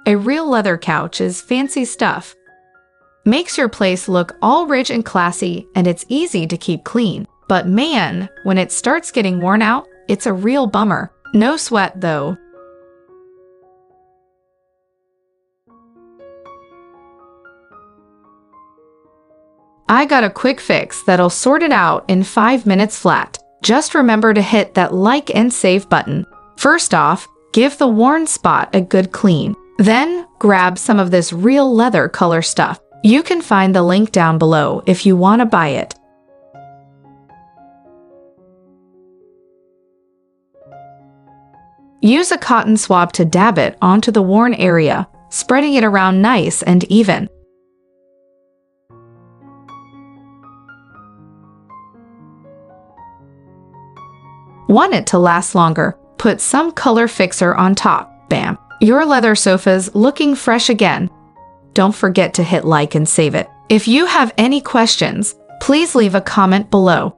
A real leather couch is fancy stuff. Makes your place look all rich and classy, and it's easy to keep clean. But man, when it starts getting worn out, it's a real bummer. No sweat though. I got a quick fix that'll sort it out in 5 minutes flat. Just remember to hit that like and save button. First off, give the worn spot a good clean. Then, grab some of this real leather color stuff. You can find the link down below if you want to buy it. Use a cotton swab to dab it onto the worn area, spreading it around nice and even. Want it to last longer? Put some color fixer on top. Bam! Your leather sofa's looking fresh again. Don't forget to hit like and save it. If you have any questions, please leave a comment below.